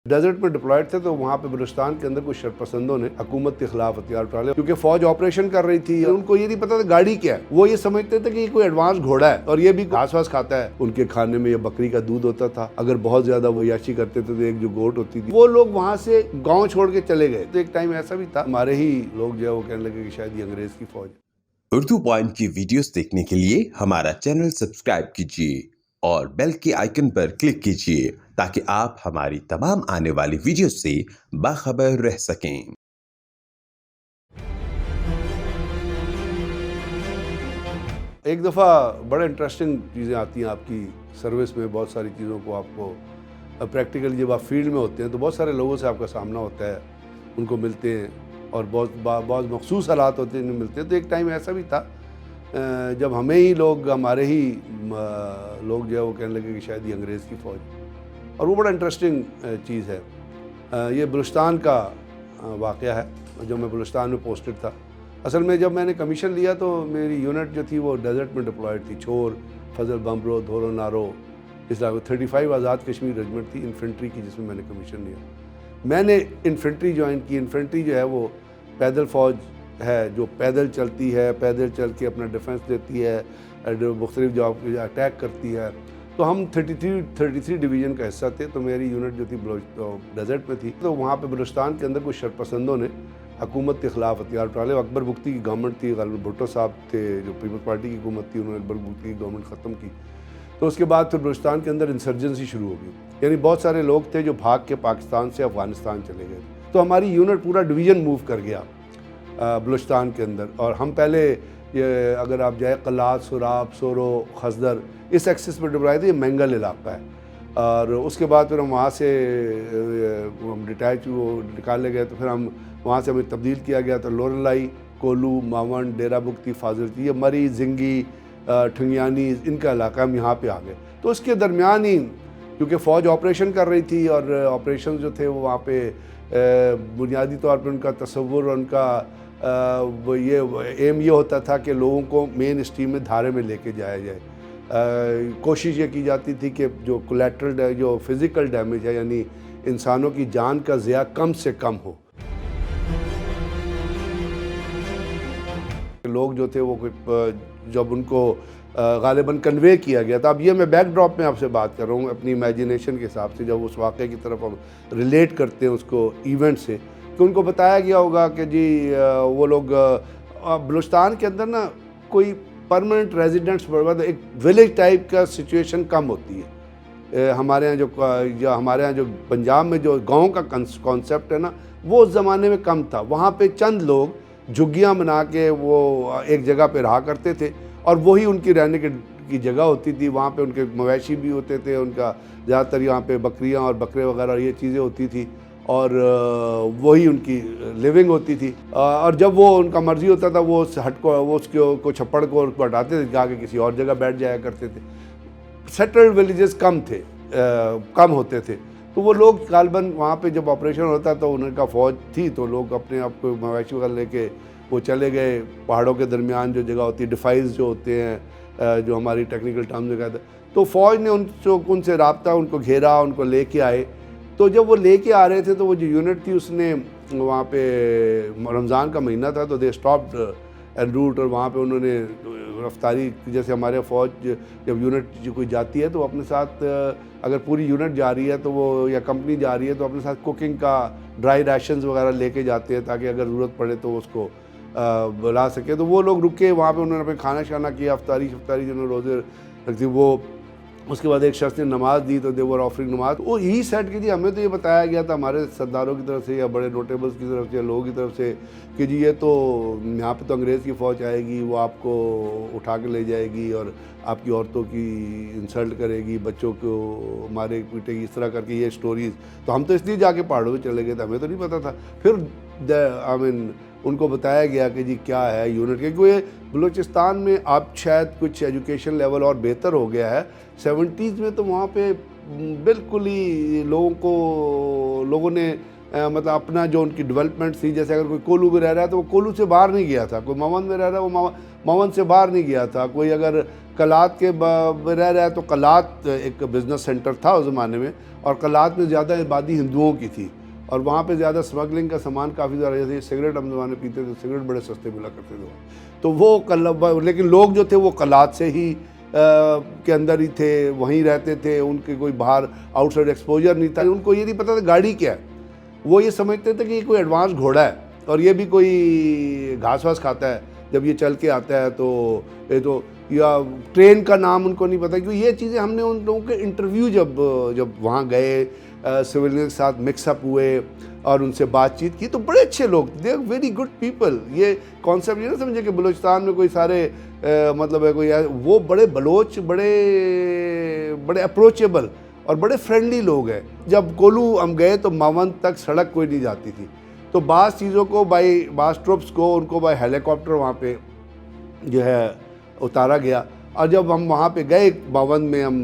Desert میں deployed تھے تو وہاں پہ بلوچستان کے اندر کچھ شرپسندوں نے حکومت کے خلاف ہتھیار اٹھا لے، کیونکہ فوج آپریشن کر رہی تھی، ان کو یہ نہیں پتا تھا گاڑی کیا ہے، وہ یہ سمجھتے تھے کہ یہ کوئی ایڈوانس گھوڑا ہے اور یہ بھی گھاس واس کھاتا ہے۔ ان کے کھانے میں یہ بکری کا دودھ ہوتا تھا، اگر بہت زیادہ وہ عیاشی کرتے تھے تو ایک جو گوٹ ہوتی تھی، وہ لوگ وہاں سے گاؤں چھوڑ کے چلے گئے۔ تو ایک ٹائم ایسا بھی تھا، ہمارے ہی لوگ جو ہے وہ کہنے لگے کہ شاید یہ انگریز کی فوج ہے۔ اردو پوائنٹ کی ویڈیوز دیکھنے کے لیے ہمارا چینل سبسکرائب کیجیے اور بیل کے آئیکن پر کلک کیجیے تاکہ آپ ہماری تمام آنے والی ویڈیوز سے باخبر رہ سکیں۔ ایک دفعہ بڑے انٹرسٹنگ چیزیں آتی ہیں آپ کی سروس میں، بہت ساری چیزوں کو آپ کو پریکٹیکلی جب آپ فیلڈ میں ہوتے ہیں تو بہت سارے لوگوں سے آپ کا سامنا ہوتا ہے، ان کو ملتے ہیں اور بہت مخصوص حالات ہوتے ہیں جن میں ملتے ہیں۔ تو ایک ٹائم ایسا بھی تھا جب ہمیں ہی لوگ، ہمارے ہی لوگ جو ہے وہ کہنے لگے کہ شاید یہ انگریز کی فوج ہے، اور وہ بڑا انٹرسٹنگ چیز ہے۔ یہ بلوچستان کا واقعہ ہے جو میں بلوچستان میں پوسٹڈ تھا۔ اصل میں جب میں نے کمیشن لیا تو میری یونٹ جو تھی وہ ڈیزرٹ میں ڈپلائڈ تھی، چھور، فضل بمبرو، دھورو نارو، اس طرح 35 آزاد کشمیر ریجمنٹ تھی انفینٹری کی، جس میں میں نے کمیشن لیا۔ میں نے انفینٹری جوائن کی۔ انفینٹری جو ہے وہ پیدل فوج ہے جو پیدل چلتی ہے، پیدل چل کے اپنا ڈیفنس دیتی ہے، مختلف جو اٹیک کرتی ہے۔ تو ہم 33 ڈویژن کا حصہ تھے، تو میری یونٹ جو تھی ڈیزرٹ میں تھی، تو وہاں پہ بلوچستان کے اندر کچھ شرپسندوں نے حکومت کے خلاف ہتھیار اٹھا لے۔ اکبر بگٹی کی گورنمنٹ تھی، غالباً بھٹو صاحب تھے جو پیپلز پارٹی کی حکومت تھی، انہوں نے اکبر بگٹی کی گورنمنٹ ختم کی۔ تو اس کے بعد پھر بلوچستان کے اندر انسرجنسی شروع ہو گئی، یعنی بہت سارے لوگ تھے جو بھاگ کے پاکستان سے افغانستان چلے گئے۔ تو ہماری یونٹ پورا ڈویژن موو کر گیا بلوچستان کے اندر، اور ہم پہلے یہ اگر آپ جائے قلات، سراب، سورو، خزدر، اس ایکسس پہ ڈپلائے تھے۔ یہ مینگل علاقہ ہے، اور اس کے بعد پھر ہم وہاں سے ہم ڈیٹیچ وہ نکالے گئے، تو پھر ہم وہاں سے ہمیں تبدیل کیا گیا۔ تو لورلائی، کولو، ماون، ڈیرہ بگٹی، فاضل، یہ مری، زنگی، ٹھنگیانی، ان کا علاقہ، ہم یہاں پہ آ گئے۔ تو اس کے درمیان ہی کیونکہ فوج آپریشن کر رہی تھی، اور آپریشن جو تھے وہ وہاں پہ بنیادی طور پہ ان کا تصور اور ان کا یہ ایم یہ ہوتا تھا کہ لوگوں کو مین اسٹریم میں دھارے میں لے کے جایا جائے۔ کوشش یہ کی جاتی تھی کہ جو کولیٹرل جو فزیکل ڈیمیج ہے، یعنی انسانوں کی جان کا ضیاع کم سے کم ہو۔ لوگ جو تھے وہ جب ان کو غالباً کنوے کیا گیا تھا، اب یہ میں بیک ڈراپ میں آپ سے بات کر رہا ہوں اپنی امیجینیشن کے حساب سے، جب اس واقعے کی طرف ہم ریلیٹ کرتے ہیں اس کو ایونٹ سے، کہ ان کو بتایا گیا ہوگا کہ جی وہ لوگ بلوچستان کے اندر نا کوئی پرماننٹ ریزیڈنٹس برباد، ایک ولیج ٹائپ کا سچویشن کم ہوتی ہے۔ ہمارے ہاں جو پنجاب میں جو گاؤں کا کانسیپٹ ہے نا، وہ اس زمانے میں کم تھا۔ وہاں پہ چند لوگ جھگیاں بنا کے وہ ایک جگہ پہ رہا کرتے تھے، اور وہی ان کی رہنے کی جگہ ہوتی تھی۔ وہاں پہ ان کے مویشی بھی ہوتے تھے، ان کا زیادہ تر یہاں پہ بکریاں اور بکرے وغیرہ یہ چیزیں ہوتی تھی، اور وہی ان کی لیونگ ہوتی تھی۔ اور جب وہ ان کا مرضی ہوتا تھا وہ اس ہٹ کو، وہ اس کو چھپڑ کو ہٹاتے تھے، جا کے کسی اور جگہ بیٹھ جایا کرتے تھے۔ سیٹلڈ ولیجز کم ہوتے تھے، تو وہ لوگ غالباً وہاں پہ جب آپریشن ہوتا تو ان کا فوج تھی، تو لوگ اپنے آپ کو مویشی وغیرہ لے کے وہ چلے گئے پہاڑوں کے درمیان جو جگہ ہوتی ہے، ڈیفائز جو ہوتے ہیں، جو ہماری ٹیکنیکل ٹرم میں کہتے ہیں۔ تو فوج نے ان سے رابطہ، ان کو گھیرا، ان کو لے کے آئے۔ تو جب وہ لے کے آ رہے تھے تو وہ جو یونٹ تھی اس نے وہاں پہ رمضان کا مہینہ تھا، تو دے اسٹاپڈ این روٹ، اور وہاں پہ انہوں نے رفتاری، جیسے ہمارے فوج جب یونٹ کوئی جاتی ہے تو اپنے ساتھ، اگر پوری یونٹ جا رہی ہے تو وہ یا کمپنی جا رہی ہے تو اپنے ساتھ کوکنگ کا ڈرائی ریشنز وغیرہ لے کے جاتے ہیں تاکہ اگر ضرورت پڑے تو اس کو بلا سکے۔ تو وہ لوگ رکے وہاں پہ، انہوں نے اپنے کھانا شانا کیا، افطاری جنہوں نے روزے رکھتی، وہ اس کے بعد ایک شخص نے نماز دی تو دے ور آفرنگ نماز۔ وہ ہی سیٹ کی تھی، ہمیں تو یہ بتایا گیا تھا ہمارے سرداروں کی طرف سے یا بڑے نوٹیبلز کی طرف سے یا لوگوں کی طرف سے کہ جی یہ تو یہاں پہ تو انگریز کی فوج آئے گی، وہ آپ کو اٹھا کے لے جائے گی اور آپ کی عورتوں کی انسلٹ کرے گی، بچوں کو مارے پیٹے گی، اس طرح کر کے یہ سٹوریز۔ تو ہم تو اس لیے جا کے پہاڑوں پہ چلے گئے تھے، ہمیں تو نہیں پتا تھا۔ پھر ان کو بتایا گیا کہ جی کیا ہے یونٹ، کیونکہ بلوچستان میں اب شاید کچھ ایجوکیشن لیول اور بہتر ہو گیا ہے۔ 70s میں تو وہاں پہ بالکل ہی لوگوں نے مطلب اپنا جو ان کی ڈیولپمنٹ تھی، جیسے اگر کوئی کولو میں رہ رہا ہے تو وہ کولو سے باہر نہیں گیا تھا، کوئی مومن میں رہ رہا ہے وہ مومن سے باہر نہیں گیا تھا، کوئی اگر قلات کے میں رہ رہا ہے تو قلات ایک بزنس سینٹر تھا اس زمانے میں، اور قلات میں زیادہ آبادی ہندوؤں کی تھی، اور وہاں پہ زیادہ اسمگلنگ کا سامان کافی زیادہ، جیسے سگریٹ ہم زمانے پیتے تھے، سگریٹ بڑے سستے ملا کرتے تھے، تو وہ لیکن لوگ جو تھے وہ قلات سے ہی کے اندر ہی تھے، وہیں رہتے تھے، ان کے کوئی باہر آؤٹ سائڈ ایکسپوجر نہیں تھا، ان کو یہ نہیں پتا تھا گاڑی کیا ہے، وہ یہ سمجھتے تھے کہ یہ کوئی ایڈوانس گھوڑا ہے اور یہ بھی کوئی گھاس واس کھاتا ہے، جب یہ چل کے آتا ہے تو یہ تو، یا ٹرین کا نام ان کو نہیں پتا، کیونکہ یہ چیزیں ہم نے ان لوگوں کے انٹرویو جب وہاں گئے، سویلین کے ساتھ مکس اپ ہوئے اور ان سے بات چیت کی، تو بڑے اچھے لوگ، they are very good people. یہ کانسیپٹ یہ نہ سمجھے کہ بلوچستان میں کوئی سارے مطلب ہے کوئی، وہ بڑے بلوچ بڑے اپروچیبل اور بڑے فرینڈلی لوگ ہیں. جب کولو ہم گئے تو ماون تک سڑک کوئی نہیں جاتی تھی، تو بعض چیزوں کو بعض ٹرپس کو ان کو بائی ہیلی کاپٹر وہاں پہ جو ہے اتارا گیا. اور جب ہم وہاں پہ گئے باون میں، ہم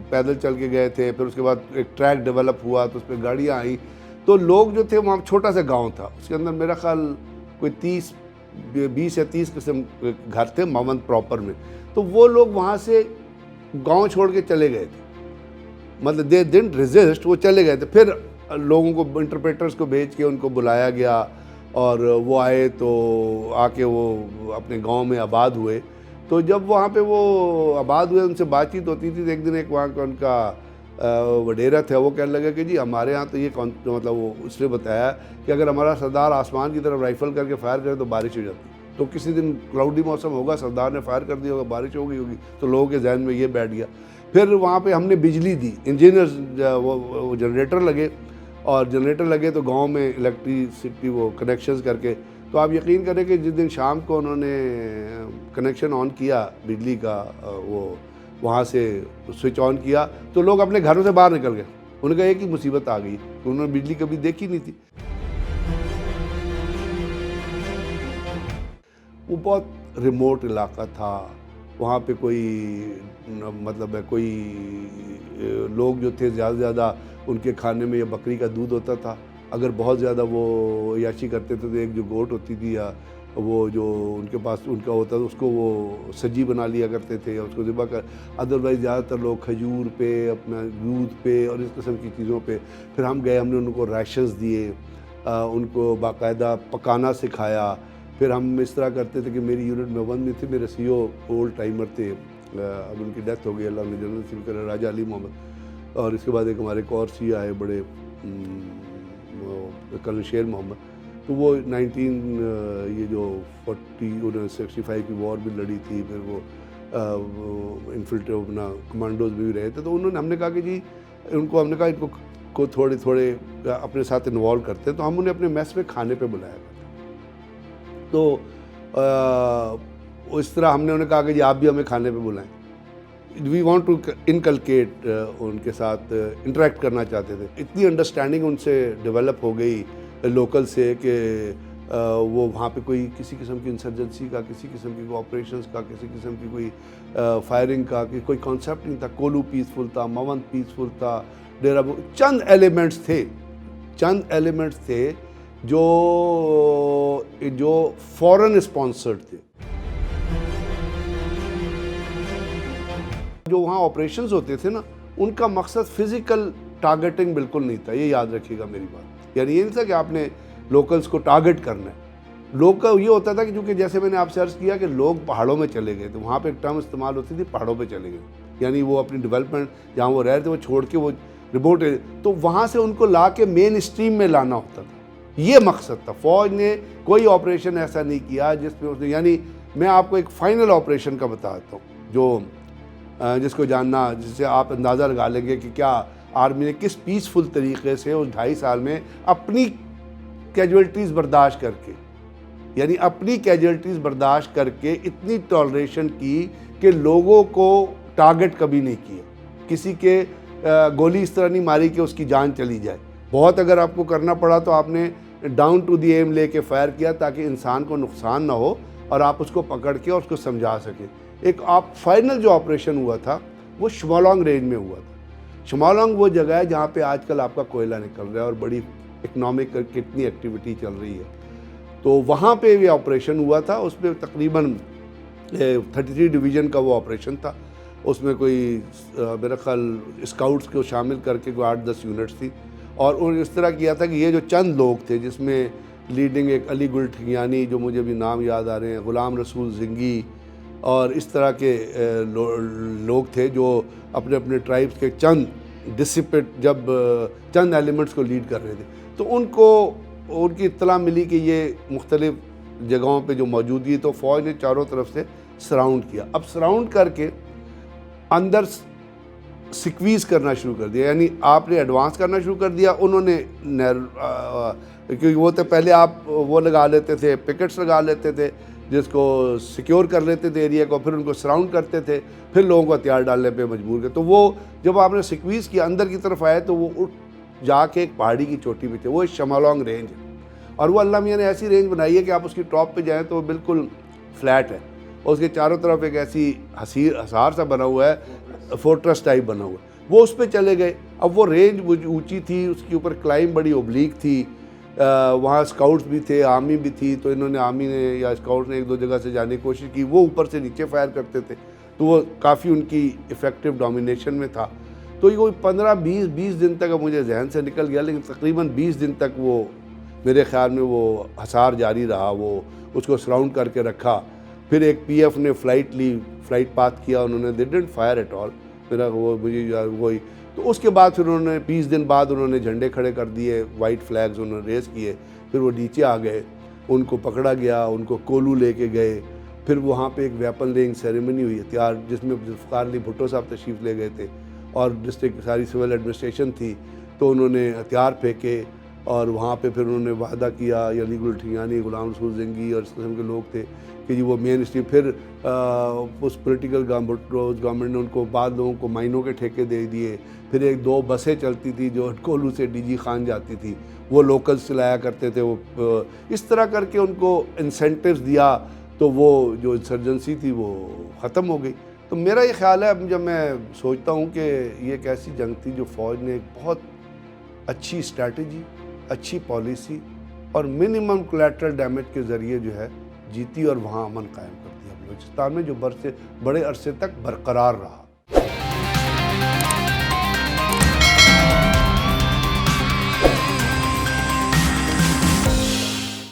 پیدل چل کے گئے تھے، پھر اس کے بعد ایک ٹریک ڈیولپ ہوا تو اس پہ گاڑیاں آئیں، تو لوگ جو تھے وہاں چھوٹا سا گاؤں تھا، اس کے اندر میرا خیال کوئی 20 یا 30 قسم گھر تھے ماون پراپر میں. تو وہ لوگ وہاں سے گاؤں چھوڑ کے چلے گئے تھے، مطلب دے ڈنٹ ریزسٹ، وہ چلے گئے تھے. پھر لوگوں کو انٹرپریٹرز کو بھیج کے ان کو بلایا گیا اور وہ آئے تو آ کے وہ اپنے گاؤں میں آباد ہوئے. تو جب وہاں پہ وہ آباد ہوئے، ان سے بات چیت ہوتی تھی، تو ایک دن ایک وہاں کا ان کا وڈیرا تھا، وہ کہنے لگا کہ جی ہمارے ہاں تو یہ مطلب وہ اس نے بتایا کہ اگر ہمارا سردار آسمان کی طرف رائفل کر کے فائر کرے تو بارش ہو جاتی. تو کسی دن کلاؤڈی موسم ہوگا، سردار نے فائر کر دیا ہوگا، بارش ہو گئی ہوگی، تو لوگوں کے ذہن میں یہ بیٹھ گیا. پھر وہاں پہ ہم نے بجلی دی، انجینئرز وہ جنریٹر لگے، اور جنریٹر لگے تو گاؤں میں الیکٹریسٹی وہ کنیکشنز کر کے، تو آپ یقین کریں کہ جس دن شام کو انہوں نے کنیکشن آن کیا بجلی کا، وہ وہاں سے سوئچ آن کیا، تو لوگ اپنے گھروں سے باہر نکل گئے. انہوں نے کہا ایک ہی مصیبت آ گئی کہ انہوں نے بجلی کبھی دیکھی نہیں تھی. وہ بہت ریموٹ علاقہ تھا، وہاں پہ کوئی مطلب ہے کوئی لوگ جو تھے زیادہ سے زیادہ ان کے کھانے میں یا بکری کا دودھ ہوتا تھا. اگر بہت زیادہ وہ عیاشی کرتے تھے تو ایک جو گوٹ ہوتی تھی یا وہ جو ان کے پاس ان کا ہوتا تھا، اس کو وہ سجی بنا لیا کرتے تھے یا اس کو ذبح کر. ادروائز زیادہ تر لوگ کھجور پہ، اپنا دودھ پہ اور اس قسم کی چیزوں پہ. پھر ہم گئے، ہم نے ان کو ریشنز دیے، ان کو باقاعدہ پکانا سکھایا. پھر ہم اس طرح کرتے تھے کہ میری یونٹ میں 1 میں تھے، میرے سی او اولڈ ٹائمر تھے، اب ان کی ڈیتھ ہو گئی، اللہ نے جنت نصیب کرے، راجہ علی محمد. اور اس کے بعد ایک ہمارے ایک اور سی آئے بڑے، کرنل شیر محمد. تو وہ 19 یہ جو 65 کی وار بھی لڑی تھی، پھر وہ انفلٹر اپنا کمانڈوز بھی رہے تھے. تو انہوں نے، ہم نے کہا کہ جی ان کو، ہم نے کہا ان کو تھوڑے اپنے ساتھ انوالو کرتے. تو ہم انہیں اپنے میس میں کھانے پہ بلایا کرتے. تو اس طرح ہم نے انہیں کہا کہ جی آپ بھی ہمیں کھانے پہ بلائیں. وی وانٹ ٹو انکلکیٹ، ان کے ساتھ انٹریکٹ کرنا چاہتے تھے. اتنی انڈرسٹینڈنگ ان سے ڈیولپ ہو گئی لوکل سے کہ وہ وہاں پہ کوئی کسی قسم کی انسرجنسی کا، کسی قسم کی آپریشنز کا، کسی قسم کی کوئی فائرنگ کا کوئی کانسیپٹ نہیں تھا. کولو پیسفل تھا، ماون پیسفل تھا، ڈیرہ چند ایلیمنٹس تھے جو فورن اسپانسرڈ تھے. جو وہاں آپریشنز ہوتے تھے نا، ان کا مقصد فزیکل ٹارگیٹنگ بالکل نہیں تھا. یہ یاد رکھیے گا میری بات. یعنی یہ نہیں تھا کہ آپ نے لوکلز کو ٹارگیٹ کرنا ہے. لوکل یہ ہوتا تھا کہ چونکہ جیسے میں نے آپ سے عرض کیا کہ لوگ پہاڑوں میں چلے گئے، تو وہاں پہ ایک ٹرم استعمال ہوتی تھی، پہاڑوں پہ چلے گئے. یعنی وہ اپنی ڈیولپمنٹ جہاں وہ رہ رہے تھے وہ چھوڑ کے وہ ریموٹ، تو وہاں سے ان کو لا کے مین اسٹریم میں لانا ہوتا تھا. یہ مقصد تھا. فوج نے کوئی آپریشن ایسا نہیں کیا جس میں اس نے، یعنی میں آپ کو ایک فائنل آپریشن کا بتاتا ہوں جو جس کو جاننا، جس سے آپ اندازہ لگا لیں گے کہ کیا آرمی نے کس پیسفل طریقے سے اس 2.5 سال میں اپنی کیجویلٹیز برداشت کر کے، یعنی اپنی کیجویلٹیز برداشت کر کے اتنی ٹالریشن کی کہ لوگوں کو ٹارگٹ کبھی نہیں کیا. کسی کے گولی اس طرح نہیں ماری کہ اس کی جان چلی جائے. بہت اگر آپ کو کرنا پڑا تو آپ نے ڈاؤن ٹو دی ایم لے کے فائر کیا تاکہ انسان کو نقصان نہ ہو اور آپ اس کو پکڑ کے اور اس کو سمجھا سکیں. ایک فائنل جو آپریشن ہوا تھا وہ شمالانگ رینج میں ہوا تھا. شمالانگ وہ جگہ ہے جہاں پہ آج کل آپ کا کوئلہ نکل رہا ہے اور بڑی اکنامک کتنی ایکٹیویٹی چل رہی ہے. تو وہاں پہ یہ آپریشن ہوا تھا. اس میں تقریباً 33 ڈویژن کا وہ آپریشن تھا. اس میں کوئی میرا خیال اسکاؤٹس کو شامل کر کے کوئی 8-10 یونٹس تھی. اور انہوں نے اس طرح کیا تھا کہ یہ جو چند لوگ تھے جس میں لیڈنگ ایک علی گل ٹھگیانی جو مجھے بھی نام یاد آ رہے ہیں, غلام رسول زنگی اور اس طرح کے لوگ تھے جو اپنے اپنے ٹرائبس کے چند جب چند ایلیمنٹس کو لیڈ کر رہے تھے. تو ان کی اطلاع ملی کہ یہ مختلف جگہوں پہ جو موجودگی, تو فوج نے چاروں طرف سے سراؤنڈ کیا. اب سراؤنڈ کر کے اندر سکویز کرنا شروع کر دیا, یعنی آپ نے ایڈوانس کرنا شروع کر دیا. انہوں نے کیونکہ وہ تو پہلے آپ وہ لگا لیتے تھے, پکٹس لگا لیتے تھے جس کو سیکیور کر لیتے تھے ایریا کو, پھر ان کو سراؤنڈ کرتے تھے, پھر لوگوں کو ہتھیار ڈالنے پہ مجبور کیا. تو وہ جب آپ نے سکویز کیا اندر کی طرف آئے تو وہ اٹھ جا کے ایک پہاڑی کی چوٹی پہ تھے. وہ شمالونگ رینج ہے, اور وہ اللہ میاں نے ایسی رینج بنائی ہے کہ آپ اس کی ٹاپ پہ جائیں تو وہ بالکل فلیٹ ہے, اور اس کے چاروں طرف ایک ایسی حصار سا بنا ہوا ہے, فورٹرس ٹائپ بنا ہوا ہے. وہ اس پہ چلے گئے. اب وہ رینج اونچی تھی, اس کے اوپر کلائم بڑی اوبلیک تھی, وہاں اسکاؤٹس بھی تھے, آرمی بھی تھی. تو انہوں نے آرمی نے یا اسکاؤٹس نے 1-2 جگہ سے جانے کی کوشش کی. وہ اوپر سے نیچے فائر کرتے تھے, تو وہ کافی ان کی افیکٹو ڈومینیشن میں تھا. تو یہ کوئی 15-20 دن تک, اب مجھے ذہن سے نکل گیا, لیکن تقریباً 20 دن تک وہ میرے خیال میں وہ حصار جاری رہا. وہ اس کو سراؤنڈ کر کے رکھا. پھر ایک پی ایف نے فلائٹ پاتھ کیا. انہوں نے they didn't fire at all. میرا وہ مجھے وہی. تو اس کے بعد پھر انہوں نے 20 دن بعد انہوں نے جھنڈے کھڑے کر دیے, وائٹ فلیگز انہوں نے ریز کیے. پھر وہ نیچے آ گئے, ان کو پکڑا گیا, ان کو کولو لے کے گئے. پھر وہاں پہ ایک ویپن لیئنگ سیریمنی ہوئی, ہتھیار, جس میں ذوالفقار علی بھٹو صاحب تشریف لے گئے تھے اور ڈسٹرکٹ ساری سول ایڈمنسٹریشن تھی. تو انہوں نے ہتھیار پھینکے اور وہاں پہ پھر انہوں نے وعدہ کیا, علی گل ٹھگیانی, غلام رسول زنگی اور اس قسم کے لوگ تھے کہ جی وہ مین اسٹریم. پھر اس پولیٹیکل گورنمنٹ نے ان کو بعد لوگوں کو مائنوں کے ٹھیکے دے دیے. پھر 1-2 بسیں چلتی تھی جو کولو سے ڈی جی خان جاتی تھی, وہ لوکلز چلایا کرتے تھے. وہ اس طرح کر کے ان کو انسینٹیوز دیا, تو وہ جو انسرجنسی تھی وہ ختم ہو گئی. تو میرا یہ خیال ہے, اب جب میں سوچتا ہوں کہ یہ ایک ایسی جنگ تھی جو فوج نے ایک بہت اچھی اسٹریٹجی, اچھی پالیسی اور منیمم کولیٹرل ڈیمیج کے ذریعے جو ہے جیتی, اور وہاں امن قائم کر دیا بلوچستان میں, جو بڑے عرصے تک برقرار رہا.